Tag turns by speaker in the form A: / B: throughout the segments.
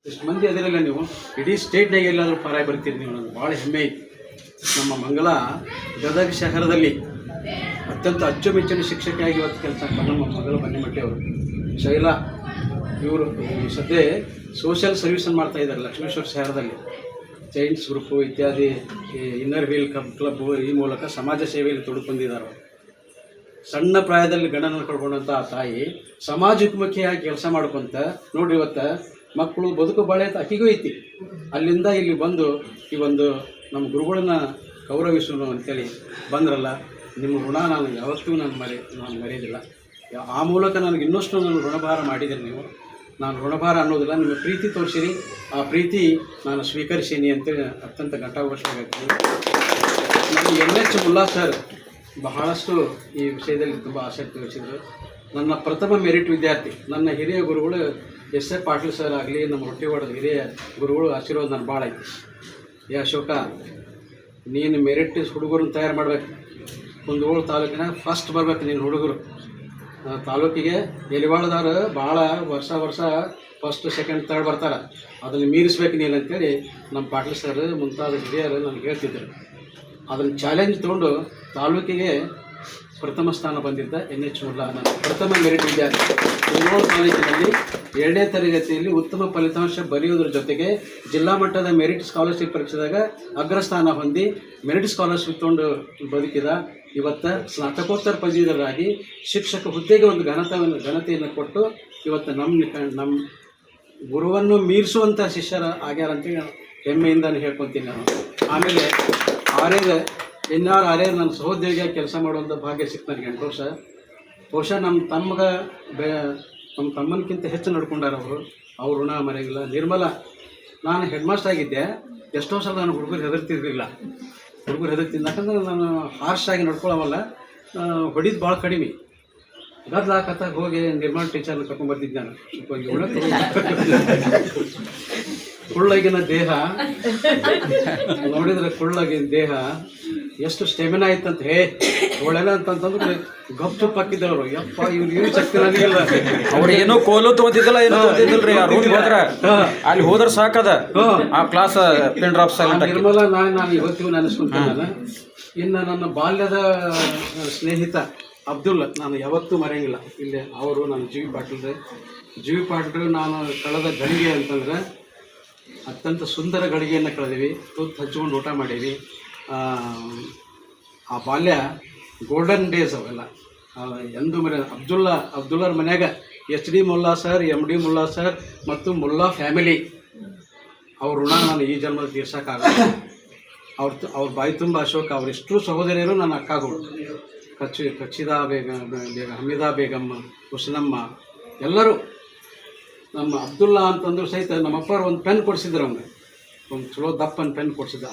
A: ಇಷ್ಟು ಮಂದಿ ಅದರಲ್ಲ ನೀವು ಇಡೀ ಸ್ಟೇಟ್ನಾಗ ಎಲ್ಲಾದರೂ ಪಾರಾಯ ಬರ್ತೀರಿ ನೀವು. ನನಗೆ ಭಾಳ ಹೆಮ್ಮೆ ಐತಿ. ನಮ್ಮ ಮಂಗಲ ಗದಗ ಶಹರದಲ್ಲಿ ಅತ್ಯಂತ ಅಚ್ಚುಮೆಚ್ಚಿನ ಶಿಕ್ಷಕಿಯಾಗಿ ಇವತ್ತು ಕೆಲಸ ನಮ್ಮ ಮಗಳು ಬನ್ನಿಮಟ್ಟಿ ಅವರು ಶೈಲಾ ಇವರು ಸದ್ಯ ಸೋಷಿಯಲ್ ಸರ್ವಿಸನ್ನು ಮಾಡ್ತಾಯಿದ್ದಾರೆ ಲಕ್ಷ್ಮೇಶ್ವರ ಶಹರದಲ್ಲಿ. ಚೈಲ್ಡ್ಸ್ ಗ್ರೂಪು ಇತ್ಯಾದಿ ಇನ್ನರ್ ವೀಲ್ ಕ್ಲಬ್ ಈ ಮೂಲಕ ಸಮಾಜ ಸೇವೆಯಲ್ಲಿ ತೊಡಕೊಂಡಿದ್ದಾರೆ. ಸಣ್ಣ ಪ್ರಾಯದಲ್ಲಿ ಗಂಡನನ್ನು ಕಳ್ಕೊಂಡಂಥ ಆ ತಾಯಿ ಸಮಾಜಮುಖಿಯಾಗಿ ಕೆಲಸ ಮಾಡ್ಕೊತ ನೋಡ್ರಿ ಇವತ್ತು ಮಕ್ಕಳು ಬದುಕು ಬಾಳೆ ಅಂತ ಅಕ್ಕಿಗೂ ಐತಿ. ಅಲ್ಲಿಂದ ಇಲ್ಲಿ ಬಂದು ಈ ಒಂದು ನಮ್ಮ ಗುರುಗಳನ್ನ ಗೌರವಿಸೋಣ ಅಂತೇಳಿ ಬಂದ್ರಲ್ಲ, ನಿಮ್ಮ ಋಣ ನಾನು ಯಾವತ್ತೂ ನಾನು ಮರೆಯೋದಿಲ್ಲ. ಆ ಮೂಲಕ ನನಗೆ ಇನ್ನಷ್ಟು ನಾನು ಋಣಭಾರ ಮಾಡಿದ್ದೀರಿ ನೀವು. ನಾನು ಋಣಭಾರ ಅನ್ನೋದಿಲ್ಲ, ನಿಮ್ಮ ಪ್ರೀತಿ ತೋರಿಸಿರಿ, ಆ ಪ್ರೀತಿ ನಾನು ಸ್ವೀಕರಿಸೀನಿ ಅಂತೇಳಿ ಅತ್ಯಂತ ಘಂಟಾಘೋಷವಾಗ್ತೀನಿ. ನನಗೆ NH ಮುಲ್ಲಾ ಸರ್ ಬಹಳಷ್ಟು ಈ ವಿಷಯದಲ್ಲಿ ತುಂಬ ಆಸಕ್ತಿ ವಹಿಸಿದರು. ನನ್ನ ಪ್ರಥಮ ಮೆರಿಟ್ ವಿದ್ಯಾರ್ಥಿ, ನನ್ನ ಹಿರಿಯ ಗುರುಗಳು SA ಪಾಟೀಲ್ ಸರ್ ಆಗಲಿ, ನಮ್ಮ ಹೊಟ್ಟಿವಾಡದ ಹಿರಿಯ ಗುರುಗಳು ಆಶೀರ್ವಾದ ನಾನು ಭಾಳ ಐತಿ. ಅಶೋಕ, ನೀನು ಮೆರಿಟ್ ಹುಡುಗರನ್ನ ತಯಾರು ಮಾಡಬೇಕು. ಕುಂದಗೋಳ ತಾಲೂಕಿನ ಫಸ್ಟ್ ಬರ್ಬೇಕು ನೀನು ಹುಡುಗರು. ತಾಲೂಕಿಗೆ ಎಲಿವಾಳದವ್ರು ಭಾಳ ವರ್ಷ ಫಸ್ಟ್ ಸೆಕೆಂಡ್ ಥರ್ಡ್ ಬರ್ತಾರೆ, ಅದನ್ನು ಮೀರಿಸ್ಬೇಕು ನೀನು ಅಂತೇಳಿ ನಮ್ಮ ಪಾಟೀಲ್ ಸರ್ ಮುಂತಾದ ಹಿರಿಯರು ನನಗೆ ಹೇಳ್ತಿದ್ದರು. ಅದನ್ನು ಚಾಲೆಂಜ್ ತೊಗೊಂಡು ತಾಲೂಕಿಗೆ ಪ್ರಥಮ ಸ್ಥಾನ ಬಂದಿದ್ದ NH ಮುಲ್ಲಾ ನನ್ನ ಪ್ರಥಮ ಮೆರಿಟ್ ವಿದ್ಯಾರ್ಥಿ. ಕುಂದಗೋಳ ತಾಲೂಕಿನಲ್ಲಿ 2ನೇ ತರಗತಿಯಲ್ಲಿ ಉತ್ತಮ ಫಲಿತಾಂಶ ಬರೆಯುವುದರ ಜೊತೆಗೆ ಜಿಲ್ಲಾ ಮಟ್ಟದ ಮೆರಿಟ್ ಸ್ಕಾಲರ್ಶಿಪ್ ಪರೀಕ್ಷೆದಾಗ ಅಗ್ರಸ್ಥಾನ ಹೊಂದಿ ಮೆರಿಟ್ ಸ್ಕಾಲರ್ಶಿಪ್ ತೊಗೊಂಡು ಬದುಕಿದ. ಇವತ್ತು ಸ್ನಾತಕೋತ್ತರ ಪದವೀಧರರಾಗಿ ಶಿಕ್ಷಕ ಹುದ್ದೆಗೆ ಒಂದು ಘನತೆಯನ್ನು ಕೊಟ್ಟು ಇವತ್ತು ನಮ್ಮ ಗುರುವನ್ನು ಮೀರಿಸುವಂಥ ಶಿಷ್ಯರ ಆಗ್ಯಾರ ಅಂತೇಳಿ ಹೆಮ್ಮೆಯಿಂದ ಹೇಳ್ಕೊತೀನಿ ನಾನು. ಆಮೇಲೆ ಆರ್ಯರ್ ನನ್ನ ಸಹೋದ್ಯೋಗಿಯಾಗಿ ಕೆಲಸ ಮಾಡುವಂಥ ಭಾಗ್ಯ ಸಿಕ್ತು ನನಗೆ 8 ವರ್ಷ. ಬಹುಶಃ ನಮ್ಮ ತಮ್ಮನಕ್ಕಿಂತ ಹೆಚ್ಚು ನಡ್ಕೊಂಡಾರ ಅವ್ರ ಋಣ ಮರೆಗಿಲ್ಲ. ನಿರ್ಮಲ, ನಾನು ಹೆಡ್ ಮಾಸ್ಟರ್ ಆಗಿದ್ದೆ. ಎಷ್ಟೋ ಸಲ ನಾನು ಹುಡುಗರು ಹೆದರ್ತಿರ್ಲಿಲ್ಲ. ಯಾಕಂದ್ರೆ ನಾನು ಹಾರ್ಶ್ ಆಗಿ ನಡ್ಕೊಳ್ಳೋವಲ್ಲ, ಹೊಡಿದು ಭಾಳ ಕಡಿಮೆ. ಗದ್ಲಾಕತ್ತ ಹೋಗಿ ನಿರ್ಮಲ ಟೀಚರ್ನ ಕರ್ಕೊಂಡ್ಬರ್ತಿದ್ದೆ ನಾನು. ಕುಳ್ಳಗಿನ ದೇಹ ನೋಡಿದ್ರೆ, ಕುಳ್ಳಗಿನ ದೇಹ ಎಷ್ಟು ಸ್ಟೆಮಿನಾ ಇತ್ತಂತ ಒಳ್ಳೆನ ಅಂತಂತಂದ್ರೆ ಗಪ್ಚುಪ್ ಹಾಕಿದ್ದವ್ರು. ಯಪ್ಪ, ಇವ್ರು ಶಕ್ತಿ ನನಗಿಲ್ಲ.
B: ಅವ್ರು ಏನೋ ಕೋಲು ತಗೋತಿದ್ದಲ್ಲ, ಏನೋ ತಗೋತಿದ್ದಲ್ರಿ. ಆ ರೂಮ್ ಹೋದ್ರ ಅಲ್ಲಿ ಹೋದ್ರ ಸಾಕದ ಆ ಕ್ಲಾಸ್ ಪಿನ್ ಡ್ರಾಪ್ ಸೈಲೆಂಟ್.
A: ನಿರ್ಮಲ ನಾನು ಇವತ್ತಿಗೂ ನೆನೆಸ್ಕೊಂತೀನಿ. ಇನ್ನು ನನ್ನ ಬಾಲ್ಯದ ಸ್ನೇಹಿತ ಅಬ್ದುಲ್ ನಾನು ಯಾವತ್ತೂ ಮರೆಯಂಗಿಲ್ಲ. ಇಲ್ಲಿ ಅವರು ನನ್ನ ಜಿ ವಿ ಪಾಟೀಲ್ ನಾನು ಕಳೆದ ಗಳಿಗೆ ಅಂತಂದ್ರೆ ಅತ್ಯಂತ ಸುಂದರ ಗಳಿಗೆಯನ್ನು ಕಳೆದೀವಿ. ತುತ್ತು ಹಚ್ಕೊಂಡು ಊಟ ಮಾಡೀವಿ. ಆ ಬಾಲ್ಯ ಗೋಲ್ಡನ್ ಡೇಸ್ ಅವೆಲ್ಲ ಎಂದು ಅಬ್ದುಲ್ಲರ ಮನ್ಯಾಗ HD Mulla sir, MD Mulla sir ಮತ್ತು ಮುಲ್ಲಾ ಫ್ಯಾಮಿಲಿ ಅವ್ರ ಋಣ ನಾನು ಈ ಜನ್ಮದ ತೀರ್ಸೋಕ್ಕಾಗಲ್ಲ. ಅವ್ರ ಬಾಯಿ ತುಂಬ ಅಶೋಕ್, ಅವರೆಷ್ಟು ಸಹೋದರಿಯರು ನನ್ನ ಅಕ್ಕಗಳು. ಕಚ್ಚಿದಾ ಬೇಗಂ, ಹಮೀದಾ ಬೇಗಮ್, ಹುಸನಮ್ಮ ಎಲ್ಲರೂ. ನಮ್ಮ ಅಬ್ದುಲ್ಲಾ ಅಂತಂದ್ರು ಸಹಿತ ನಮ್ಮಪ್ಪರು ಒಂದು ಪೆನ್ ಕೊಡಿಸಿದ್ರು. ಅವ್ನಿಗೆ ಒಂದು ಚಲೋ ದಪ್ಪನ ಪೆನ್ ಕೊಡಿಸಿದ್ದ.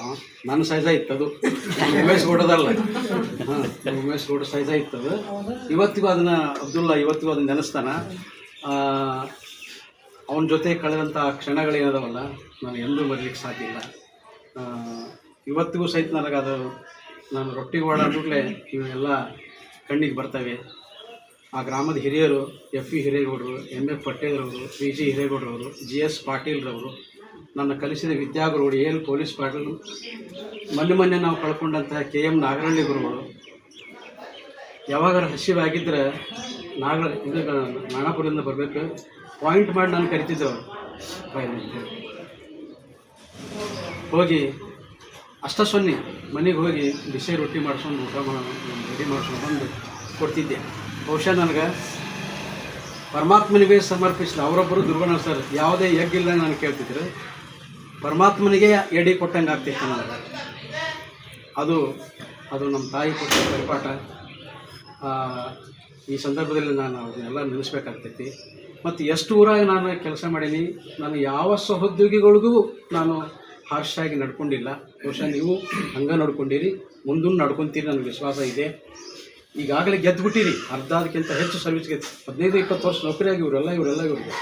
A: ನನ್ನ ಸೈಜ ಇತ್ತದು, ಉಮೇಶ್ ಗೌಡದಲ್ಲ. ಉಮೇಶ್ ಗೌಡ ಸೈಜ ಇತ್ತದು. ಇವತ್ತಿಗೂ ಅಬ್ದುಲ್ಲಾ ಇವತ್ತಿಗೂ ಅದನ್ನು ನೆನೆಸ್ತಾನೆ. ಅವನ ಜೊತೆ ಕಳೆದಂಥ ಕ್ಷಣಗಳೇನದವಲ್ಲ ನಾನು ಎಂದೂ ಮರೀಲಿಕ್ಕೆ ಸಾಧ್ಯ ಇಲ್ಲ. ಇವತ್ತಿಗೂ ಸಹಿತ ನನಗದು, ನಾನು ರೊಟ್ಟಿ ಓಡಾಡ್ಬಿಟ್ಲೆ ಇವೆಲ್ಲ ಕಣ್ಣಿಗೆ ಬರ್ತವೆ. ಆ ಗ್ರಾಮದ ಹಿರಿಯರು FE ಹಿರೇಗೌಡರು, MF ಪಟೇಲ್ರವರು, PG ಹಿರೇಗೌಡರವರು, GS ಪಾಟೀಲ್ರವರು, ನನ್ನ ಕಲಿಸಿದ ವಿದ್ಯಾಗುರುಗಳು AL ಪೊಲೀಸ್ ಪಾಟೀಲ್, ಮೊನ್ನೆ ನಾವು ಕಳ್ಕೊಂಡಂಥ KM ನಾಗರಳ್ಳಿ ಗುರುಗಳು. ಯಾವಾಗಾರ ಹಸಿವಾಗಿದ್ದರೆ ನಾಣಾಪುರದಿಂದ ಬರಬೇಕು, ಪಾಯಿಂಟ್ ಮಾಡಿ ನಾನು ಕರಿತಿದ್ದೆ. ಹೋಗಿ ಅಷ್ಟಸೊನ್ನೆ ಮನೆಗೆ ಹೋಗಿ ಬಿಸಿ ರೊಟ್ಟಿ ಮಾಡಿಸ್ಕೊಂಡು ರೆಡಿ ಮಾಡಿಸ್ಕೊಂಡು ಬಂದು ಕೊಡ್ತಿದ್ದೆ. ಬಹುಶಃ ನನಗೆ ಪರಮಾತ್ಮನಿಗೆ ಸಮರ್ಪಿಸಿದ ಅವರೊಬ್ಬರು ದುರ್ಗಣ ಸರ್ ಯಾವುದೇ ಯಜ್ಞಿಲ್ಲ ನಾನು ಕೇಳ್ತಿದ್ರು. ಪರಮಾತ್ಮನಿಗೆ ಎಡೆ ಕೊಟ್ಟಂಗೆ ಆಗ್ತಿತ್ತು ನನಗೆ. ಅದು ನಮ್ಮ ತಾಯಿ ಕೊಟ್ಟ ಪರಿಪಾಠ. ಈ ಸಂದರ್ಭದಲ್ಲಿ ನಾನು ಅದನ್ನೆಲ್ಲ ನೆನೆಸ್ಬೇಕಾಗ್ತೈತಿ. ಮತ್ತು ಎಷ್ಟು ಊರಾಗ ನಾನು ಕೆಲಸ ಮಾಡೀನಿ. ನಾನು ಯಾವ ಸಹೋದ್ಯೋಗಿಗಳಿಗೂ ನಾನು ಹಾರ್ಷಾಗಿ ನಡ್ಕೊಂಡಿಲ್ಲ. ಬಹುಶಃ ನೀವು ಹಂಗೆ ನಡ್ಕೊಂಡಿರಿ, ಮುಂದೂ ನಡ್ಕೊತೀರಿ, ನನಗೆ ವಿಶ್ವಾಸ ಇದೆ. ಈಗಾಗಲೇ ಗೆದ್ದುಬಿಟ್ಟಿರಿ. ಅರ್ಧದಕ್ಕಿಂತ ಹೆಚ್ಚು ಸರ್ವಿಸ್ಗೆ 15-20 ವರ್ಷ ನೌಕರಿಯಾಗಿ ಇವರೆಲ್ಲ ಇವ್ರಿಗೆ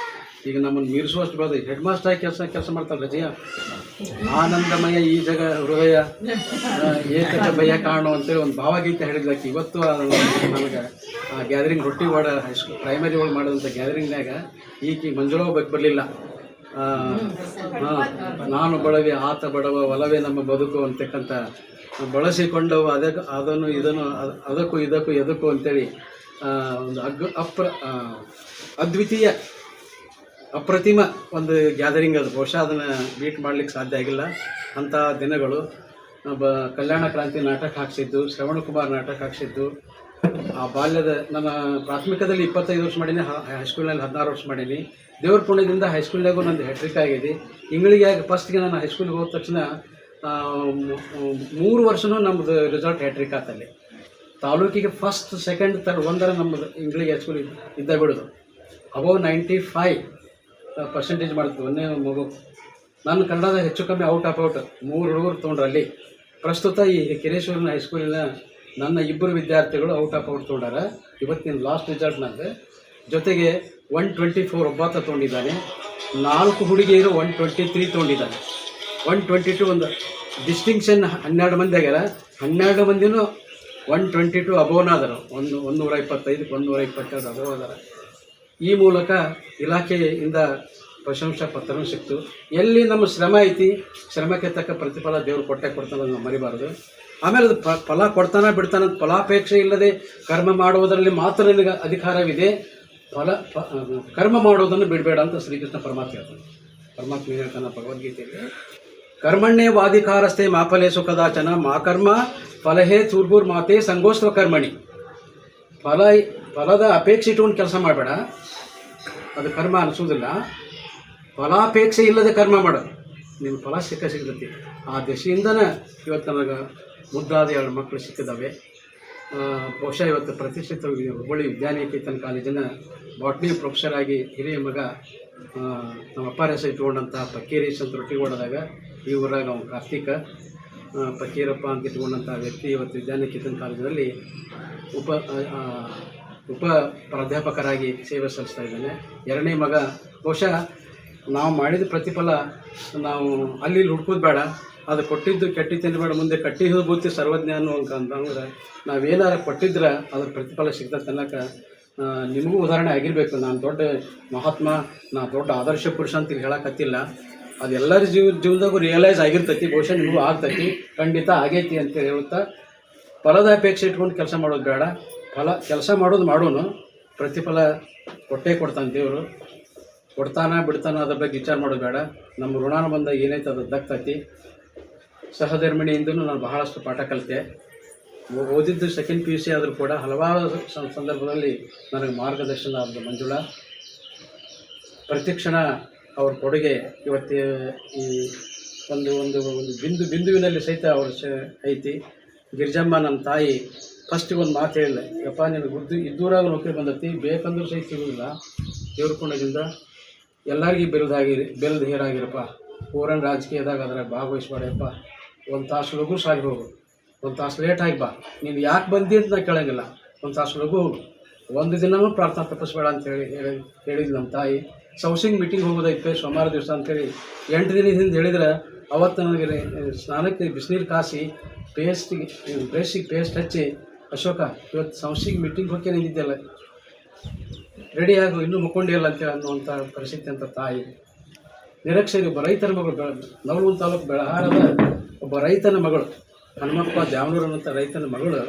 A: ಈಗ ನಮ್ಮನ್ನು ಮೀರಿಸುವಷ್ಟು ಬೆಳೆದ ಹೆಡ್ ಮಾಸ್ಟರ್ ಆಗಿ ಕೆಲಸ ಮಾಡ್ತಾರೆ. ರಜೆಯ ಆನಂದಮಯ ಈ ಜಗ ಹೃದಯ ಏಕತೆ ಭಯ ಕಾಣು ಅಂತೇಳಿ ಒಂದು ಭಾವಗೀತೆ ಹೇಳಿದ್ಲಾಕಿ. ಇವತ್ತು ನನಗೆ ಗ್ಯಾದರಿಂಗ್ ರೊಟ್ಟಿ ವಾಡ ಹೈಸ್ಕೂಲ್ ಪ್ರೈಮರಿ ಒಳಗೆ ಮಾಡಿದಂಥ ಗ್ಯಾದರಿಂಗ್ನಾಗ ಈಕಿ ಮಂಜುಳಾ ಬಗ್ಗೆ ಬರಲಿಲ್ಲ. ನಾನು ಬಡವೆ ಆತ ಬಡವ ಒಲವೇ ನಮ್ಮ ಬದುಕು ಅಂತಕ್ಕಂಥ ಬಳಸಿಕೊಂಡವು ಅದನ್ನು ಇದನ್ನು ಅದಕ್ಕೂ ಇದಕ್ಕೂ ಎದಕ್ಕೂ ಅಂತೇಳಿ ಒಂದು ಅದ್ವಿತೀಯ ಅಪ್ರತಿಮ ಒಂದು ಗ್ಯಾದರಿಂಗ್ ಅದು. ಬಹುಶಃ ಅದನ್ನು ಬೀಟ್ ಮಾಡಲಿಕ್ಕೆ ಸಾಧ್ಯ ಆಗಿಲ್ಲ ಅಂಥ ದಿನಗಳು. ಕಲ್ಯಾಣ ಕ್ರಾಂತಿ ನಾಟಕ ಹಾಕ್ಸಿದ್ದು, ಶ್ರವಣಕುಮಾರ್ ನಾಟಕ ಹಾಕ್ಸಿದ್ದು, ಆ ಬಾಲ್ಯದ ನನ್ನ ಪ್ರಾಥಮಿಕದಲ್ಲಿ 25 ವರ್ಷ ಮಾಡೀನಿ, ಹೈಸ್ಕೂಲ್ನಲ್ಲಿ 16 ವರ್ಷ ಮಾಡೀನಿ. ದೇವ್ರ ಪುಣ್ಯದಿಂದ ಹೈಸ್ಕೂಲ್ನಾಗೂ ನಂದು ಹೆಟ್ರಿಕ್ ಆಗಿದೆ. ಇಂಗ್ಳಿಗೆ ಫಸ್ಟ್ಗೆ ನಾನು ಹೈಸ್ಕೂಲ್ಗೆ ಹೋದ ತಕ್ಷಣ 3 ವರ್ಷವೂ ನಮ್ಮದು ರಿಸಲ್ಟ್ ಹ್ಯಾಟ್ರಿಕ್ ಆತಲ್ಲಿ. ತಾಲೂಕಿಗೆ ಫಸ್ಟ್ ಸೆಕೆಂಡ್ ಥರ್ಡ್ ಒಂದರ ನಮ್ಮದು ಇಂಗ್ಳಿಗೆ ಹೈಸ್ಕೂಲ್ ಇದ್ದ ಬಿಡೋದು. ಅಬೌವ್ 95% ಮಾಡ್ತೀವಿ ಒಂದೇ ಮಗು. ನಾನು ಕನ್ನಡದ ಹೆಚ್ಚು ಕಮ್ಮಿ ಔಟ್ 3 ಹುಡುಗರು ತೊಗೊಂಡ್ರು ಅಲ್ಲಿ. ಪ್ರಸ್ತುತ ಈ ಕಿರೇಶ್ವರನ ಹೈಸ್ಕೂಲಿನ ನನ್ನ 2 ವಿದ್ಯಾರ್ಥಿಗಳು ಔಟ್ ತೊಗೊಂಡಾರ. ಇವತ್ತಿನ ಲಾಸ್ಟ್ ರಿಸಲ್ಟ್ ನಂದು. ಜೊತೆಗೆ 124 ಒಬ್ಬಾತ ತೊಗೊಂಡಿದ್ದಾನೆ. 4 ಹುಡುಗಿಯರು 123 ತೊಗೊಂಡಿದ್ದಾನೆ. 122 ಒಂದು ಡಿಸ್ಟಿಂಕ್ಷನ್ 12 ಮಂದಿ ಆಗ್ಯಾರ. 12 ಮಂದಿನೂ 122 ಅಬೋವ್ನ ಅದಾರ. 125 122 ಅಬೋವ್ ಅದಾರ. ಈ ಮೂಲಕ ಇಲಾಖೆಯಿಂದ ಪ್ರಶಂಸಾ ಪತ್ರನೂ ಸಿಕ್ತು. ಎಲ್ಲಿ ನಮ್ಮ ಶ್ರಮ ಐತಿ, ಶ್ರಮಕ್ಕೆ ತಕ್ಕ ಪ್ರತಿಫಲ ದೇವರು ಕೊಡ್ತಾನೆ, ನಾವು ಮರಿಬಾರ್ದು. ಆಮೇಲೆ ಅದು ಫಲ ಕೊಡ್ತಾನೆ ಬಿಡ್ತಾನೆ. ಫಲಾಪೇಕ್ಷೆ ಇಲ್ಲದೆ ಕರ್ಮ ಮಾಡುವುದರಲ್ಲಿ ಮಾತ್ರ ನಿನಗೆ ಅಧಿಕಾರವಿದೆ, ಕರ್ಮ ಮಾಡೋದನ್ನು ಬಿಡಬೇಡ ಅಂತ ಶ್ರೀಕೃಷ್ಣ ಪರಮಾತ್ಮ ಹೇಳ್ತಾನೆ. ಪರಮಾತ್ಮ ಹೇಳ್ತಾನೆ ಭಗವದ್ಗೀತೆಯಲ್ಲಿ, ಕರ್ಮಣ್ಯೇ ವಾಧಿಕಾರಸ್ಥೆ ಮಾಫಲೆ ಸುಖದಾಚನ ಮಾ ಕರ್ಮ ಫಲಹೇ ಚೂರ್ಬೂರ್ ಮಾತೆ ಸಂಗೋಸ್ತ್ವ ಕರ್ಮಣಿ. ಫಲದ ಅಪೇಕ್ಷೆ ಇಟ್ಕೊಂಡು ಕೆಲಸ ಮಾಡಬೇಡ, ಅದು ಕರ್ಮ ಅನಿಸೋದಿಲ್ಲ. ಫಲಾಪೇಕ್ಷೆ ಇಲ್ಲದೆ ಕರ್ಮ ಮಾಡೋದು, ನಿನ್ನ ಫಲ ಸಿಗ್ತೈತಿ. ಆ ದಶೆಯಿಂದನೇ ಇವತ್ತು ನನಗೆ ಮುದ್ದಾದ 2 ಮಕ್ಕಳು ಸಿಕ್ಕಿದ್ದಾವೆ. ಬಹುಶಃ ಇವತ್ತು ಪ್ರತಿಷ್ಠಿತ ಹುಬ್ಬಳ್ಳಿ ವಿದ್ಯಾನಿಕೇತನ ಕಾಲೇಜಿನ ಬಾಟ್ನಿ ಪ್ರೊಫೆಸರ್ ಆಗಿ ಹಿರಿಯ ಮಗ ನಮ್ಮ ಅಪ್ಪಾರ ಹೆಸರು ಇಟ್ಕೊಂಡಂಥ ಪಕ್ಕೀರೇಶ್ ಅಂತ ರೊಟ್ಟಿಗೋಡದಾಗ ಈ ಊರಾಗ ಅವ್ನು ಕಾರ್ತಿಕ ಪಕ್ಕೀರಪ್ಪ ಅಂತ ಇಟ್ಕೊಂಡಂಥ ವ್ಯಕ್ತಿ ಇವತ್ತು ವಿದ್ಯಾನಿಕೇತನ ಕಾಲೇಜಿನಲ್ಲಿ ಉಪ ಪ್ರಾಧ್ಯಾಪಕರಾಗಿ ಸೇವೆ ಸಲ್ಲಿಸ್ತಾ ಇದ್ದಾನೆ. 2ನೇ ಮಗ ಬಹುಶಃ ನಾವು ಮಾಡಿದ ಪ್ರತಿಫಲ ನಾವು ಅಲ್ಲಿ ಹುಡ್ಕೋದು ಬೇಡ, ಅದು ಕೊಟ್ಟಿದ್ದು ಕೆಟ್ಟಿ ತಿನ್ನಬೇಡ, ಮುಂದೆ ಕಟ್ಟಿ ಬೂತಿ ಸರ್ವಜ್ಞ ಅಂತಂದ್ರೆ ನಾವೇನಾರ ಕೊಟ್ಟಿದ್ರೆ ಅದ್ರ ಪ್ರತಿಫಲ ಸಿಗ್ತದೆ ಅನ್ನೋಕೆ ನಿಮಗೂ ಉದಾಹರಣೆ ಆಗಿರಬೇಕು. ನಾನು ದೊಡ್ಡ ಮಹಾತ್ಮ, ನಾನು ದೊಡ್ಡ ಆದರ್ಶ ಪುರುಷ ಅಂತ ಹೇಳಕತ್ತಿಲ್ಲ. ಅದು ಎಲ್ಲರ ಜೀವನದಾಗೂ ರಿಯಲೈಸ್ ಆಗಿರ್ತೈತಿ, ಬಹುಶಃ ನಿಮಗೂ ಆಗ್ತೈತಿ, ಖಂಡಿತ ಆಗೈತಿ ಅಂತ ಹೇಳುತ್ತಾ ಫಲದ ಅಪೇಕ್ಷೆ ಇಟ್ಕೊಂಡು ಕೆಲಸ ಮಾಡೋದು ಬೇಡ. ಕೆಲಸ ಮಾಡೋನು, ಪ್ರತಿಫಲ ಕೊಟ್ಟೇ ಕೊಡ್ತಾನೆ ದೇವರು. ಬಿಡ್ತಾನ ಅದ್ರ ಬಗ್ಗೆ ವಿಚಾರ ಮಾಡೋದು ಬೇಡ. ನಮ್ಮ ಋಣಾನ ಬಂದ ಏನೈತೆ ಅದು ದಕ್ತೈತಿ. ಸಹಧರ್ಮಿಣಿಯಿಂದನೂ ನಾನು ಬಹಳಷ್ಟು ಪಾಠ ಕಲಿತೆ. ಓದಿದ್ದು 2nd PUC ಆದರೂ ಕೂಡ ಹಲವಾರು ಸಂದರ್ಭದಲ್ಲಿ ನನಗೆ ಮಾರ್ಗದರ್ಶನ ಆದ ಮಂಜುಳಾ. ಪ್ರತಿಕ್ಷಣ ಅವ್ರ ಕೊಡುಗೆ ಇವತ್ತು ಈ ಒಂದು ಒಂದು ಒಂದು ಬಿಂದುವಿನಲ್ಲಿ ಸಹಿತ ಅವ್ರ ಐತಿ. ಗಿರಿಜಮ್ಮ ನನ್ನ ತಾಯಿ ಫಸ್ಟಿಗೆ ಒಂದು ಮಾತು ಹೇಳಿಲ್ಲ, ಯಪ್ಪ ನಿನಗೆ ಇದ್ದೂರಾಗ ನೌಕರಿ ಬಂದೈತಿ, ಬೇಕಂದ್ರೂ ಸಹಿತ ಸಿಗೋದಿಲ್ಲ. ದೇವ್ರ ಪುಣ್ಯದಿಂದ ಎಲ್ಲರಿಗೂ ಬೆಲ್ದು ಹೇರಾಗಿರಪ್ಪ. ಊರನ್ ರಾಜಕೀಯದಾಗ ಅದ್ರಾಗ ಭಾಗವಹಿಸ್ಬೇಡಪ್ಪ. 1 ತಾಸು ಲಘು ಸಾಗಿ ಹೋಗು, 1 ತಾಸು ಲೇಟಾಗಿ ಬಾ. ನೀನು ಯಾಕೆ ಬಂದಿ ಅಂತ ನಾನು ಕೇಳೋಂಗಿಲ್ಲ, 1 ತಾಸು ಲಘು ಹೋಗು, 1 ದಿನವೂ ಪ್ರಾರ್ಥನಾ ತಪ್ಪಿಸ್ಬೇಡ ಅಂತ ಹೇಳಿದ್ದು ನಮ್ಮ ತಾಯಿ. ಸೌಸಿಂಗ್ ಮೀಟಿಂಗ್ ಹೋಗೋದೈತೆ ಸೋಮವಾರ ದಿವಸ ಅಂತೇಳಿ 8 ದಿನದ ಹಿಂದೆ ಹೇಳಿದ್ರೆ, ಅವತ್ತು ನನಗೆ ಸ್ನಾನಕ್ಕೆ ಬಿಸಿನೀರು ಕಾಸಿ ಬ್ರಷ್ಗೆ ಪೇಸ್ಟ್ ಹಚ್ಚಿ, ಅಶೋಕ ಇವತ್ತು ಸೌಸಿಂಗ್ ಮೀಟಿಂಗ್ ಹೋಗಿ ನಿಂತಿದ್ದೆಲ್ಲ, ರೆಡಿಯಾಗು, ಇನ್ನೂ ಮುಕ್ಕೊಂಡಿಲ್ಲ ಅಂತೇಳಿ ಅನ್ನುವಂಥ ಪರಿಸ್ಥಿತಿ ಅಂತ ತಾಯಿ. ನಿರಕ್ಷರಿ ಒಬ್ಬ ರೈತರ ಮಗಳು, ನವಲಗುಂದ ತಾಲೂಕು ಬೆಳಹಾರದ ಒಬ್ಬ ರೈತನ ಮಗಳು, ಹನುಮಪ್ಪ ದ್ಯಾವನೂರು ಅನ್ನೋಂಥ ರೈತನ ಮಗಳು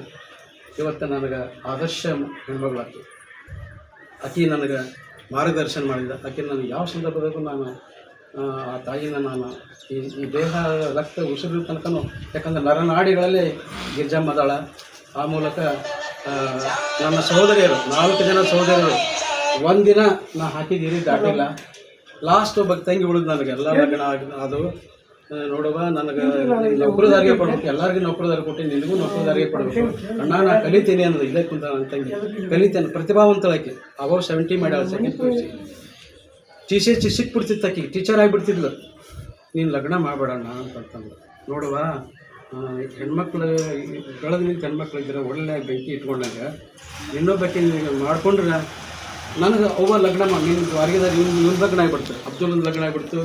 A: ಇವತ್ತು ನನಗೆ ಆದರ್ಶ ಹೆಣ್ಮಗಳಾಕಿ. ಆಕೆ ನನಗೆ ಮಾರ್ಗದರ್ಶನ ಮಾಡಿದ. ಆಕೆ ನನಗೆ ಯಾವ ಸಂದರ್ಭದಾಗೂ ನಾನು ಆ ತಾಯಿನ ನಾನು ಈ ದೇಹ ರಕ್ತ ಉಸಿರು ತನಕನೂ, ಯಾಕಂದರೆ ನರನಾಡಿಗಳಲ್ಲಿ ಗಿರಿಜಮ್ಮ ಅದಾಳ. ಆ ಮೂಲಕ ನನ್ನ ಸಹೋದರಿಯರು 4 ಜನ ಸಹೋದರಿಯರು ಒಂದಿನ ನಾ ಹಾಕಿದ್ದೀರಿ ದಾಟಿಲ್ಲ. ಲಾಸ್ಟ್ ಒಬ್ಬ ತಂಗಿ ಉಳಿದು ನನಗೆ ಎಲ್ಲ ಲಗ್ನ ಅದು ನೋಡುವ, ನನಗೆ ನೌಕರದಾರಿಗೆ ಕೊಡ್ಬೇಕು, ಎಲ್ಲರಿಗೂ ನೌಕರದಾರಿ ಕೊಟ್ಟು ನಿನಗೂ ನೌಕರದಾರಿಗೆ ಕೊಡಬೇಕು ಅಣ್ಣ, ನಾ ಕಲಿತೀನಿ ಅನ್ನೋದು ಇದೇ ಕುಂತ ನನ್ನ ತಂಗಿ ಕಲಿತೇನೆ. ಪ್ರತಿಭಾವಂತಳಾಕಿ ಅಬೌವ್ 70 ಮಾಡ್ಯಾಳ. 2nd PUC ಸಿಕ್ಬಿಡ್ತಿತ್ತು ಆಕಿಗೆ, ಟೀಚರ್ ಆಗಿಬಿಡ್ತಿದ್ಲು. ನೀನು ಲಗ್ನ ಮಾಡಬೇಡಣ್ಣ ಅಂತಂದು. ನೋಡುವ, ಹೆಣ್ಮಕ್ಳು ಬೆಳೆದ ನಿಂತು ಹೆಣ್ಮಕ್ಳು ಇದ್ರೆ ಒಳ್ಳೆ ಬೆಂಕಿ ಇಟ್ಕೊಂಡಾಗ ಇನ್ನೊಬ್ಬಕ್ಕೆ ಮಾಡ್ಕೊಂಡ್ರೆ ನನಗೆ ಅವ್ವ ಲಗ್ನ ನೀನು ವಾರಿಗೆದಾಗ ಇವ್ನ ಲಗ್ನ ಆಗಿಬಿಡ್ತು, ಅಬ್ದುಲ್ಲನ ಲಗ್ನ ಆಗಿಬಿಡ್ತು,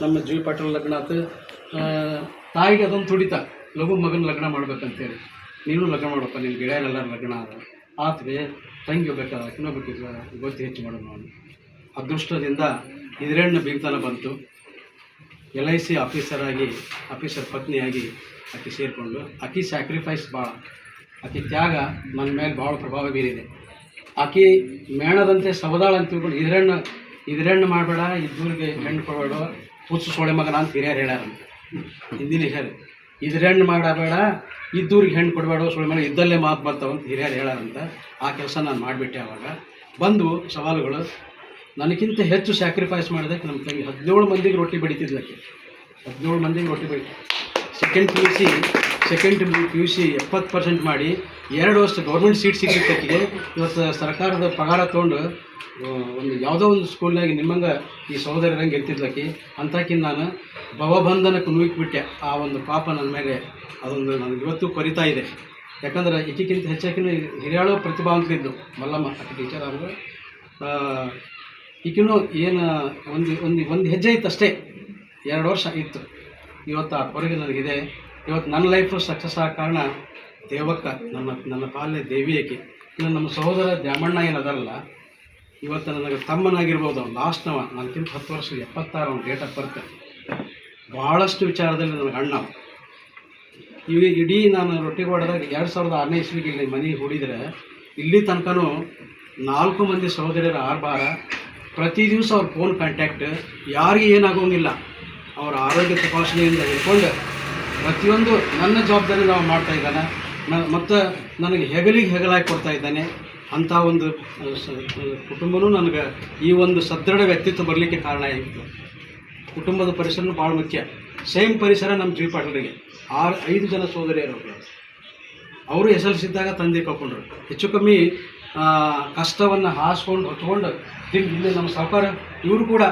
A: ನಮ್ಮ ಜಿ ಪಾಟೀಲ್ ಲಗ್ನ ಆಯ್ತು. ತಾಯಿಗೆ ಅದೊಂದು ತುಡಿತ, ಲಘು ಮಗನ ಲಗ್ನ ಮಾಡ್ಬೇಕಂತೇಳಿ. ನೀನು ಲಗ್ನ ಮಾಡ್ಬೇಕ, ನಿನ್ನ ಗೆಳೆಯರೆಲ್ಲರ ಲಗ್ನ ಅದ ಆತ್ವೆ, ತಂಗಿ ಹೋಗ್ಬೇಕಾದ ಇನ್ನೊಬ್ಬಕ್ಕೆ ಗೊತ್ತಿ ಹೆಚ್ಚು ಮಾಡೋದು. ನಾನು ಅದೃಷ್ಟದಿಂದ ಇದರೆಣ್ಣು ಬೀಗ್ತಾನೆ ಬಂತು. LIC ಆಫೀಸರ್ ಪತ್ನಿಯಾಗಿ ಆಕೆ ಸೇರಿಕೊಂಡು ಆಕೆ ಸ್ಯಾಕ್ರಿಫೈಸ್ ಭಾಳ, ಆಕೆ ತ್ಯಾಗ ನನ್ನ ಮೇಲೆ ಭಾಳ ಪ್ರಭಾವ ಬೀರಿದೆ. ಆಕೆ ಮೇಣದಂತೆ ಸವದಾಳ ಅಂತ ತಿಳ್ಕೊಂಡು ಇದ್ರೆಣ್ಣು ಮಾಡಬೇಡ, ಇದ್ದೂರಿಗೆ ಹೆಣ್ಣು ಕೊಡಬೇಡ, ಹುಚ್ಚು ಸೊಳೆ ಮಗನ ಅಂತ ಹಿರಿಯರು ಹೇಳ್ಯಾರಂತ. ಹಿಂದಿನ ಹೇಳಿ ಇದ್ರೆಣ್ಣು ಮಾಡಬೇಡ, ಇದ್ದೂರಿಗೆ ಹೆಣ್ಣು ಕೊಡಬೇಡ, ಸೊಳೆ ಮಗ ಇದ್ದಲ್ಲೇ ಮಾತು ಬರ್ತಾವಂತ ಹಿರಿಯರು ಹೇಳ್ಯಾರಂತ. ಆ ಕೆಲಸ ನಾನು ಮಾಡಿಬಿಟ್ಟೆ. ಆವಾಗ ಬಂದು ಸವಾಲುಗಳು, ನನಗಿಂತ ಹೆಚ್ಚು ಸ್ಯಾಕ್ರಿಫೈಸ್ ಮಾಡಿದಕ್ಕೆ ನಮ್ಮ ತಂಗಿ 17 ಮಂದಿಗೆ ರೊಟ್ಟಿ ಬಡಿತಿದ್ಲಕ್ಕೆ. 17 ಮಂದಿಗೆ ರೊಟ್ಟಿ ಬಡಿ. ಸೆಕೆಂಡ್ ಪಿ ಯು ಸಿ 70% ಮಾಡಿ 2 ವರ್ಷ ಗೌರ್ಮೆಂಟ್ ಸೀಟ್ ಸಿಕ್ಕಿದ್ದಕ್ಕಿಗೆ ಇವತ್ತು ಸರ್ಕಾರದ ಪಗಾರ ತೊಗೊಂಡು ಒಂದು ಯಾವುದೋ ಒಂದು ಸ್ಕೂಲ್ನಾಗ ನಿಮ್ಮಂಗೆ ಈ ಸಹೋದರರಂಗೆ ಇರ್ತಿದ್ಲಕ್ಕಿ ಅಂತಾಕಿನ್ನ ನಾನು ಭವಬಂಧನಕ್ಕೆ ನುಗ್ಗಿಬಿಟ್ಟೆ. ಆ ಒಂದು ಪಾಪ ನನ್ನ ಮೇಲೆ ಅದೊಂದು ನನಗೆ ಇವತ್ತು ಕೊರಿತಾ ಇದೆ. ಯಾಕಂದ್ರೆ ಈಕಿಗಿಂತ ಹೆಚ್ಚಾಕಿನ ಹಿರಿಯಾಳು ಪ್ರತಿಭಾವಂತರಿದ್ದು ಮಲ್ಲಮ್ಮ ಆಕೆ ಟೀಚರ್ ಅವರು. ಈಕಿನೂ ಏನು ಒಂದು ಹೆಜ್ಜೆ ಇತ್ತು ಅಷ್ಟೇ, 2 ವರ್ಷ ಇತ್ತು. ಇವತ್ತು ಆ ಹೊರಗೆ ನನಗಿದೆ. ಇವತ್ತು ನನ್ನ ಲೈಫು ಸಕ್ಸಸ್ ಆಗ ಕಾರಣ ದೇವಕ್ಕ, ನನ್ನ ಪಾಲನೆ ದೇವಿ ಆಕೆ. ಇನ್ನು ನಮ್ಮ ಸಹೋದರ ದ್ಯಾಮಣ್ಣ ಏನದಾರಲ್ಲ, ಇವತ್ತು ನನಗೆ ತಮ್ಮನಾಗಿರ್ಬೋದು. ಅವ್ನು ಲಾಸ್ಟ್ನವ, ನನಗಿಂತ 10 ವರ್ಷ 76 ಅವ್ನು ಡೇಟ್ ಆಫ್ ಬರ್ತ್. ಭಾಳಷ್ಟು ವಿಚಾರದಲ್ಲಿ ನನಗೆ ಅಣ್ಣ. ಇಡೀ ನಾನು ರೊಟ್ಟಿ ಹೊಡೆದಾಗ 2006ನೇ ಇಸ್ವಿಗೆ ಇಲ್ಲಿ ಮನೆ ಹೂಡಿದರೆ ಇಲ್ಲಿ ತನಕನೂ 4 ಮಂದಿ ಸಹೋದರಿಯರ ಆರ್ಭಾರ. ಪ್ರತಿ ದಿವಸ ಅವ್ರ ಫೋನ್ ಕಾಂಟ್ಯಾಕ್ಟ್, ಯಾರಿಗೆ ಏನಾಗೋಂಗಿಲ್ಲ. ಅವರ ಆರೋಗ್ಯ ತಪಾಸಣೆಯಿಂದ ಹಿಡ್ಕೊಂಡು ಪ್ರತಿಯೊಂದು ನನ್ನ ಜವಾಬ್ದಾರಿ ನಾವು ಮಾಡ್ತಾ ಇದ್ದಾನೆ. ಮತ್ತು ನನಗೆ ಹೆಗಲಾಗಿ ಕೊಡ್ತಾ ಇದ್ದಾನೆ. ಅಂಥ ಒಂದು ಕುಟುಂಬನೂ ನನಗೆ ಈ ಒಂದು ಸದೃಢ ವ್ಯಕ್ತಿತ್ವ ಬರಲಿಕ್ಕೆ ಕಾರಣ ಆಗಿತ್ತು. ಕುಟುಂಬದ ಪರಿಸರನೂ ಭಾಳ ಮುಖ್ಯ. ಸೇಮ್ ಪರಿಸರ ನಮ್ಮ ಜಿ ಪಾಟೀಲರಿಗೆ 5 ಜನ ಸಹೋದರಿಯರು. ಅವರು SLC ಇದ್ದಾಗ ತಂದೆ ಕಳ್ಕೊಂಡ್ರು. ಹೆಚ್ಚು ಕಮ್ಮಿ ಕಷ್ಟವನ್ನು ಹಾಸ್ಕೊಂಡು ಹೊತ್ಕೊಂಡು ಇಲ್ಲಿ ನಮ್ಮ ಸಾವುಕಾರ ಇವರು ಕೂಡ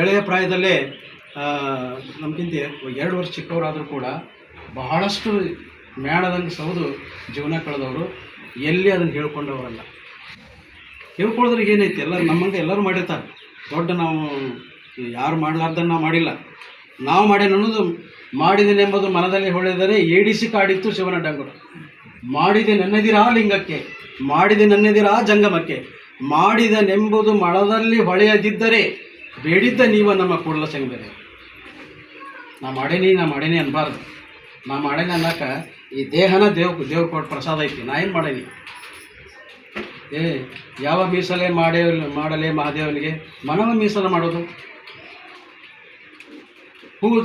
A: ಎಳೆಯ ಪ್ರಾಯದಲ್ಲೇ ನಮಗಿಂತ 2 ವರ್ಷ ಚಿಕ್ಕವರಾದರೂ ಕೂಡ ಬಹಳಷ್ಟು ಮೇಣದಂಗೆ ಸೌದು ಜೀವನ ಕಳೆದವರು. ಎಲ್ಲಿ ಅದನ್ನು ಹೇಳ್ಕೊಂಡವರಲ್ಲ. ಹೇಳ್ಕೊಳ್ಳೋದ್ರಿಗೆ ಏನೈತಿ, ಎಲ್ಲ ನಮ್ಮಂಗೆ ಎಲ್ಲರೂ ಮಾಡಿರ್ತಾರೆ. ದೊಡ್ಡ ನಾವು ಯಾರು ಮಾಡಲಾರ್ದನ್ನು ನಾವು ಮಾಡಿಲ್ಲ. ನಾವು ಮಾಡೇನು ಅನ್ನೋದು ಮಾಡಿದ್ದೇನೆ ಎಂಬುದು ಮನದಲ್ಲಿ ಹೊಳೆದರೆ ಏಡಿಸಿ ಕಾಡಿತ್ತು ಶಿವನ ಡಂಗುರ. ಮಾಡಿದೆ ನನ್ನದಿರಾ ಲಿಂಗಕ್ಕೆ, ಮಾಡಿದೆ ನನ್ನದಿರಾ ಜಂಗಮಕ್ಕೆ, ಮಾಡಿದನೆಂಬುದು ಮಳದಲ್ಲಿ ಹೊಳೆಯದಿದ್ದರೆ ಬೇಡಿದ್ದ ನೀವು ನಮ್ಮ ಕೂಡಲ ಸಂಗಮೇಲೆ. ನಾ ಮಾಡೇನಿ ಅನ್ಬಾರ್ದು. ನಾ ಮಾಡೇನಿ ಅನ್ನಕ್ಕೆ ಈ ದೇಹನ ದೇವ್ರು ಕೊಟ್ಟು ಪ್ರಸಾದ ಐತಿ. ನಾ ಏನು ಮಾಡೇನಿ? ಯಾವ ಮೀಸಲೇ ಮಾಡಲೇ ಮಹಾದೇವನಿಗೆ ಮನವ ಮೀಸಲು ಮಾಡೋದು.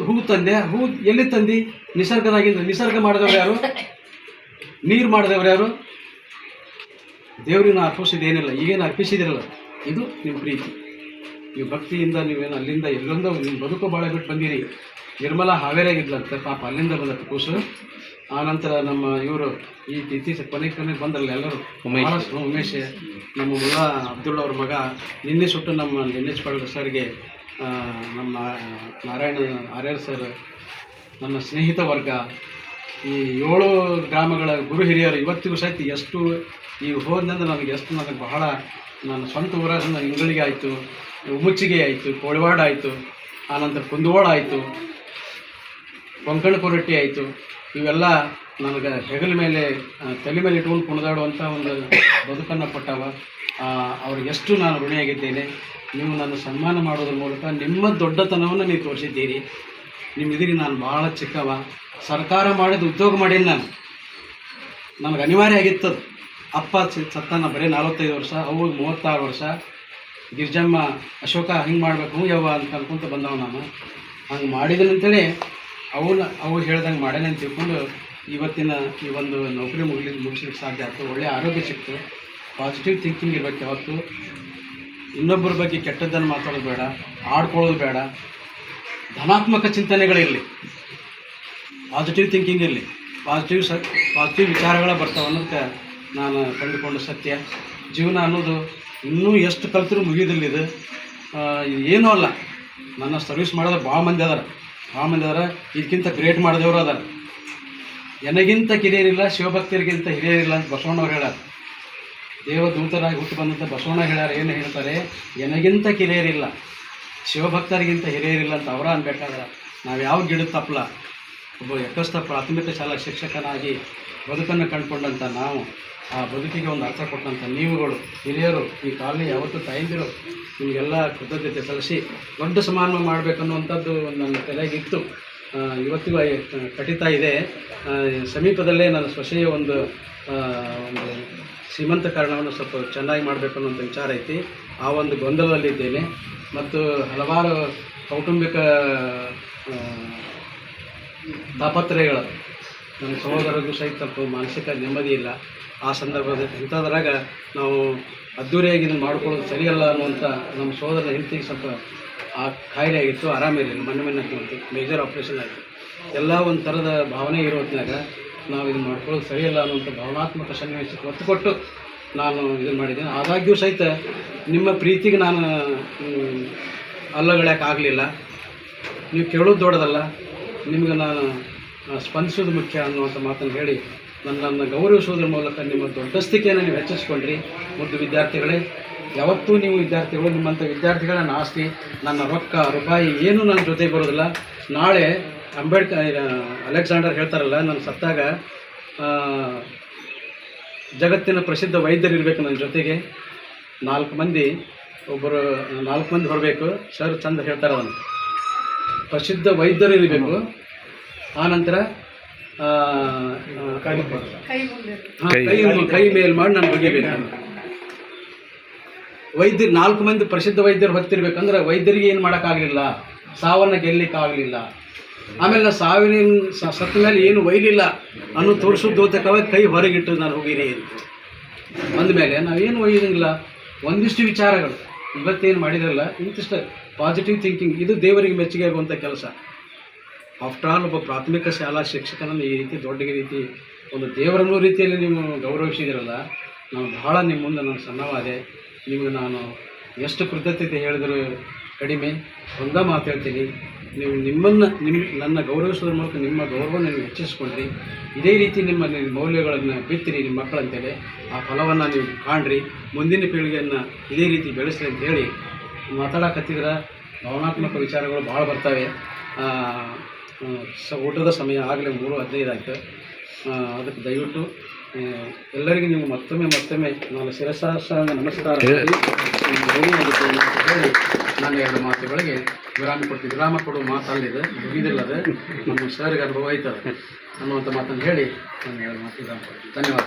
A: ಹೂ ತಂದೆ, ಹೂ ಎಲ್ಲಿ ತಂದು? ನಿಸರ್ಗದಾಗಿಂದ. ನಿಸರ್ಗ ಮಾಡಿದವ್ರು ಯಾರು? ನೀರು ಮಾಡಿದವ್ರು ಯಾರು? ದೇವ್ರಿಗೆ ಅರ್ಪಿಸಿದೇನಿಲ್ಲ. ಈಗೇನು ಅರ್ಪಿಸಿದಿರಲ್ಲ, ಇದು ನಿಮ್ಮ ಪ್ರೀತಿ. ನೀವು ಭಕ್ತಿಯಿಂದ ನೀವೇನು ಅಲ್ಲಿಂದ ಎಲ್ಲೊಂದು ನಿಮ್ಮ ಬದುಕು ಭಾಳ ಬಿಟ್ಟು ಬಂದಿರಿ. ನಿರ್ಮಲಾ ಹಾವೇರಿಯಾಗಿದ್ಲಂತೆ ಪಾಪ, ಅಲ್ಲಿಂದ ಬಂದತ್ತು ಕೂಸು. ಆನಂತರ ನಮ್ಮ ಇವರು ಈ ಇತ್ತೀಚೆಗೆ ಕೊನೆಗೆ ಬಂದ್ರಲ್ಲ ಎಲ್ಲರೂ, ಉಮೇಶ್, ನಮ್ಮ ಮುಲ್ಲಾ ಅಬ್ದುಲ್ ಅವ್ರ ಮಗ ನಿನ್ನೆ ಸುಟ್ಟು ನಮ್ಮ NH ಪಾಟೀಲ್ ಸರ್ಗೆ, ನಮ್ಮ ನಾರಾಯಣ ಆರ್ಯರ್ ಸರ್, ನನ್ನ ಸ್ನೇಹಿತ ವರ್ಗ, ಈ 7 ಗ್ರಾಮಗಳ ಗುರು ಹಿರಿಯರು ಇವತ್ತಿಗೂ ಸಹಿತ ಎಷ್ಟು ಈ ಹೋದಂದ್ರೆ ನನಗೆ ಬಹಳ ನನ್ನ ಸ್ವಂತ ಊರಾಗ ಇಂಗಳಿಗೆ ಆಯಿತು, ಉಮ್ಮಚ್ಚಿಗೆ ಆಯಿತು, ಕೋಳಿವಾಡ ಆಯಿತು, ಆನಂತರ ಕುಂದವಾಡ ಆಯಿತು, ಕೊಂಕಣ ಕೊರಟ್ಟಿ ಆಯಿತು. ಇವೆಲ್ಲ ನನಗೆ ಹೆಗಲ ಮೇಲೆ ತಲೆ ಮೇಲೆ ಇಟ್ಕೊಂಡು ಕುಣಿದಾಡುವಂಥ ಒಂದು ಬದುಕನ್ನು ಕೊಟ್ಟವ. ಅವ್ರಿಗೆ ಎಷ್ಟು ನಾನು ಋಣಿಯಾಗಿದ್ದೇನೆ. ನೀವು ನನ್ನ ಸನ್ಮಾನ ಮಾಡೋದ್ರ ಮೂಲಕ ನಿಮ್ಮ ದೊಡ್ಡತನವನ್ನು ನೀವು ತೋರಿಸಿದ್ದೀರಿ. ನಿಮ್ಮಿದಿರಿ ನಾನು ಭಾಳ ಚಿಕ್ಕವ. ಸರ್ಕಾರ ಮಾಡಿದ ಉದ್ಯೋಗ ಮಾಡೀನಿ ನನಗೆ ಅನಿವಾರ್ಯ ಆಗಿತ್ತದು. ಅಪ್ಪ ಸತ್ತಾನ ಬರೀ 45 ವರ್ಷ, ಅವು 36 ವರ್ಷ. ಗಿರ್ಜಮ್ಮ ಅಶೋಕ ಹಿಂಗೆ ಮಾಡಬೇಕು ಯವ್ವ ಅಂತ ಅನ್ಕೊಂತ ಬಂದವ ನಾನು. ಹಂಗೆ ಮಾಡಿದನಂತೇಳಿ ಅವು ಹೇಳ್ದಂಗೆ ಮಾಡೇನೆ ಅಂತ ತಿಳ್ಕೊಂಡು ಇವತ್ತಿನ ಈ ಒಂದು ನೌಕರಿ ಮುಗಿಸ್ಲಿಕ್ಕೆ ಸಾಧ್ಯ ಆಯಿತು. ಒಳ್ಳೆಯ ಆರೋಗ್ಯ ಸಿಕ್ತು. ಪಾಸಿಟಿವ್ ಥಿಂಕಿಂಗ್ ಇರಬೇಕು ಯಾವತ್ತು. ಇನ್ನೊಬ್ಬರ ಬಗ್ಗೆ ಕೆಟ್ಟದ್ದನ್ನು ಮಾತಾಡೋದು ಬೇಡ, ಆಡ್ಕೊಳ್ಳೋದು ಬೇಡ. ಧನಾತ್ಮಕ ಚಿಂತನೆಗಳಿರಲಿ, ಪಾಸಿಟಿವ್ ಥಿಂಕಿಂಗ್ ಇರಲಿ, ಪಾಸಿಟಿವ್ ವಿಚಾರಗಳ ಬರ್ತಾವೆ ಅನ್ನೋದಕ್ಕೆ ನಾನು ಕಂಡುಕೊಂಡ ಸತ್ಯ. ಜೀವನ ಅನ್ನೋದು ಇನ್ನೂ ಎಷ್ಟು ಕಲ್ತರೂ ಮುಗಿಯೋದಿಲ್ಲ. ಇದು ಏನೂ ಅಲ್ಲ. ನನ್ನ ಸರ್ವಿಸ್ ಮಾಡೋದು ಭಾಳ ಮಂದಿ ಅದಾರ. ಇದಕ್ಕಿಂತ ಗ್ರೇಟ್ ಮಾಡಿದವರು ಅದಾರ. ನನಗಿಂತ ಕಿರಿಯರಿಲ್ಲ, ಶಿವಭಕ್ತರಿಗಿಂತ ಹಿರಿಯರಿಲ್ಲ ಅಂತ ಬಸವಣ್ಣವ್ರು ಹೇಳ್ಯಾರ. ದೇವದೂತರಾಗಿ ಹುಟ್ಟು ಬಂದಂಥ ಬಸವಣ್ಣ ಹೇಳ್ಯಾರ. ಏನು ಹೇಳ್ತಾರೆ? ನನಗಿಂತ ಕಿರಿಯರಿಲ್ಲ, ಶಿವಭಕ್ತರಿಗಿಂತ ಹಿರಿಯರಿಲ್ಲ ಅಂತ ಅವರ ಅನ್ಬೇಕಾದ್ರೆ ನಾವು ಯಾವ ಗಿಡದ ತಪ್ಪಲ. ಒಬ್ಬ ಯಕ್ಕಸ್ಥ ಪ್ರಾಥಮಿಕ ಶಾಲಾ ಶಿಕ್ಷಕನಾಗಿ ಬದುಕನ್ನು ಕಂಡುಕೊಂಡಂಥ ನಾವು ಆ ಬದುಕಿಗೆ ಒಂದು ಅರ್ಥ ಕೊಟ್ಟಂಥ ನೀವುಗಳು ಹಿರಿಯರು ಈ ಕಾಲನಿ ಯಾವತ್ತೂ ತಾಯಂದಿರು ನಿಮಗೆಲ್ಲ ಕೃತಜ್ಞತೆ ಸಲ್ಲಿಸಿ ದೊಡ್ಡ ಸಮಾರಂಭ ಮಾಡಬೇಕನ್ನುವಂಥದ್ದು ನನ್ನ ತಲೆಗಿತ್ತು. ಇವತ್ತಿಗೂ ಕಟಿತಾ ಇದೆ. ಸಮೀಪದಲ್ಲೇ ನನ್ನ ಸೊಸೆಯ ಒಂದು ಶ್ರೀಮಂತ ಕಾರಣವನ್ನು ಸ್ವಲ್ಪ ಚೆನ್ನಾಗಿ ಮಾಡಬೇಕು ಅನ್ನೋಂಥ ವಿಚಾರ ಐತಿ. ಆ ಒಂದು ಗೊಂದಲದಲ್ಲಿದ್ದೇನೆ ಮತ್ತು ಹಲವಾರು ಕೌಟುಂಬಿಕ ತಾಪತ್ರಯಗಳು ನನ್ನ ಸಹೋದರರಿಗೂ ಸಹಿತ ಸ್ವಲ್ಪ ಮಾನಸಿಕ ನೆಮ್ಮದಿ ಇಲ್ಲ. ಆ ಸಂದರ್ಭದಲ್ಲಿ ಇಂಥದ್ರಾಗ ನಾವು ಅದ್ದೂರಿಯಾಗಿ ಇದನ್ನು ಮಾಡ್ಕೊಳ್ಳೋದು ಸರಿಯಲ್ಲ ಅನ್ನುವಂಥ ನಮ್ಮ ಸಹೋದರನ ಹೆಂಡತಿಗೆ ಸ್ವಲ್ಪ ಆ ಕಾಯಿಲೆ ಆಗಿತ್ತು, ಆರಾಮಿರಲಿಲ್ಲ, ಮೊನ್ನೆ ಮೇಜರ್ ಆಪ್ರೇಷನ್ ಆಯಿತು. ಎಲ್ಲ ಒಂದು ಥರದ ಭಾವನೆ ಇರೋ ಹೊತ್ತಿನಾಗ ನಾವು ಇದನ್ನು ಮಾಡ್ಕೊಳ್ಳೋದು ಸರಿಯಲ್ಲ ಅನ್ನುವಂಥ ಭಾವನಾತ್ಮಕ ಸನ್ನಿವೇಶಕ್ಕೆ ಒತ್ತು ಕೊಟ್ಟು ನಾನು ಇದನ್ನು ಮಾಡಿದ್ದೇನೆ. ಆದಾಗ್ಯೂ ಸಹಿತ ನಿಮ್ಮ ಪ್ರೀತಿಗೆ ನಾನು ಅಲ್ಲಗಳ್ಯಾಕಾಗಲಿಲ್ಲ. ನೀವು ಕೇಳೋದು ದೊಡ್ಡದಲ್ಲ, ನಿಮಗೆ ನಾನು ಸ್ಪಂದಿಸೋದು ಮುಖ್ಯ ಅನ್ನುವಂಥ ಮಾತನ್ನು ಹೇಳಿ ನನ್ನನ್ನು ಗೌರವಿಸುವುದರ ಮೂಲಕ ನಿಮ್ಮ ದೊಡ್ಡಸ್ತಿಕೆಯನ್ನು ನೀವು ಹೆಚ್ಚಿಸ್ಕೊಂಡ್ರಿ. ಮುದ್ದು ವಿದ್ಯಾರ್ಥಿಗಳೇ, ಯಾವತ್ತೂ ನೀವು ವಿದ್ಯಾರ್ಥಿಗಳು ನಿಮ್ಮಂಥ ವಿದ್ಯಾರ್ಥಿಗಳ ನನ್ನ ಆಸ್ತಿ, ನನ್ನ ರೊಕ್ಕ ರೂಪಾಯಿ ಏನೂ ನನ್ನ ಜೊತೆಗೆ ಬರೋದಿಲ್ಲ. ನಾಳೆ ಅಲೆಕ್ಸಾಂಡರ್ ಹೇಳ್ತಾರಲ್ಲ, ನಾನು ಸತ್ತಾಗ ಜಗತ್ತಿನ ಪ್ರಸಿದ್ಧ ವೈದ್ಯರು ಇರಬೇಕು ನನ್ನ ಜೊತೆಗೆ, 4 ಮಂದಿ ಬರಬೇಕು. ಸರ್ ಚಂದ ಹೇಳ್ತಾರೆ, ಅದನ್ನು ಪ್ರಸಿದ್ಧ ವೈದ್ಯರು ಇರಬೇಕು. ಆನಂತರ ಕೈ ಮೇಲ್ ಮಾಡಿ ನಾನು ಬಗೆಬೇಕು. ವೈದ್ಯರು 4 ಮಂದಿ ಪ್ರಸಿದ್ಧ ವೈದ್ಯರು ಹೊತ್ತಿರ್ಬೇಕಂದ್ರೆ ವೈದ್ಯರಿಗೆ ಏನು ಮಾಡೋಕ್ಕಾಗಲಿಲ್ಲ, ಸಾವನ್ನು ಗೆಲ್ಲಲಿಕ್ಕಾಗಲಿಲ್ಲ. ಆಮೇಲೆ ನಾನು ಸತ್ತ ಮೇಲೆ ಏನು ಒಯ್ಲಿಲ್ಲ ಅನ್ನೋ ತೋರಿಸೋದೋತಕವಾಗಿ ಕೈ ಹೊರಗಿಟ್ಟು ನಾನು ಹೋಗಿರಿ ಅಂದಮೇಲೆ ನಾವೇನು ಒಯ್ಯೋದಿಲ್ಲ. ಒಂದಿಷ್ಟು ವಿಚಾರಗಳು ಇವತ್ತೇನು ಮಾಡಿದ್ರಲ್ಲ, ಇಂತಿಷ್ಟು ಪಾಸಿಟಿವ್ ಥಿಂಕಿಂಗ್, ಇದು ದೇವರಿಗೆ ಮೆಚ್ಚುಗೆ ಆಗುವಂಥ ಕೆಲಸ. ಆಫ್ಟರ್ ಆಲ್ ಒಬ್ಬ ಪ್ರಾಥಮಿಕ ಶಾಲಾ ಶಿಕ್ಷಕನನ್ನು ಈ ರೀತಿ ದೊಡ್ಡ ರೀತಿ ಒಂದು ದೇವರನ್ನೂ ರೀತಿಯಲ್ಲಿ ನೀವು ಗೌರವಿಸಿದಿರಲ್ಲ, ನಾನು ಬಹಳ ನಿಮ್ಮ ಮುಂದೆ ನಾನು ಸಣ್ಣವಾದೆ. ನಿಮಗೆ ನಾನು ಎಷ್ಟು ಕೃತಜ್ಞತೆ ಹೇಳಿದರೂ ಕಡಿಮೆ. ಒಂದ ಮಾತು ಹೇಳ್ತೀನಿ, ನೀವು ನನ್ನ ಗೌರವಿಸೋದ್ರ ಮೂಲಕ ನಿಮ್ಮ ಗೌರವವನ್ನು ನೀವು ಹೆಚ್ಚಿಸ್ಕೊಂಡ್ರಿ. ಇದೇ ರೀತಿ ನಿಮ್ಮ ಮೌಲ್ಯಗಳನ್ನು ಬಿತ್ತಿರಿ ನಿಮ್ಮ ಮಕ್ಕಳಂತೇಳಿ. ಆ ಫಲವನ್ನು ನೀವು ಕಾಣ್ರಿ, ಮುಂದಿನ ಪೀಳಿಗೆಯನ್ನು ಇದೇ ರೀತಿ ಬೆಳೆಸ್ರಿ ಅಂತ ಹೇಳಿ ಮಾತಾಡಕತ್ತಿದ್ರೆ ಭಾವನಾತ್ಮಕ ವಿಚಾರಗಳು ಭಾಳ ಬರ್ತವೆ. ಊಟದ ಸಮಯ ಆಗಲೇ 3:15 ಆಯಿತು. ಅದಕ್ಕೆ ದಯವಿಟ್ಟು ಎಲ್ಲರಿಗೂ ನೀವು ಮತ್ತೊಮ್ಮೆ ನಾನು ಶಿರಸಾಷ್ಟಾಂಗ ನಮಸ್ಕಾರ ಹೇಳಿ ನಾನು 2 ಮಾತುಗಳಿಗೆ ವಿರಾಮ ಕೊಡುವ ಮಾತಲ್ಲಿದೆ, ಮುಗಿದಿಲ್ಲದೆ ನಮ್ಮ ಸರ್ಗೆ ಅನುಭವ ಆಯ್ತದೆ ಅನ್ನುವಂಥ ಮಾತನ್ನು ಹೇಳಿ ನಾನು 2 ಮಾತು ವಿರಾಮ ಕೊಡ್ತೀನಿ. ಧನ್ಯವಾದ.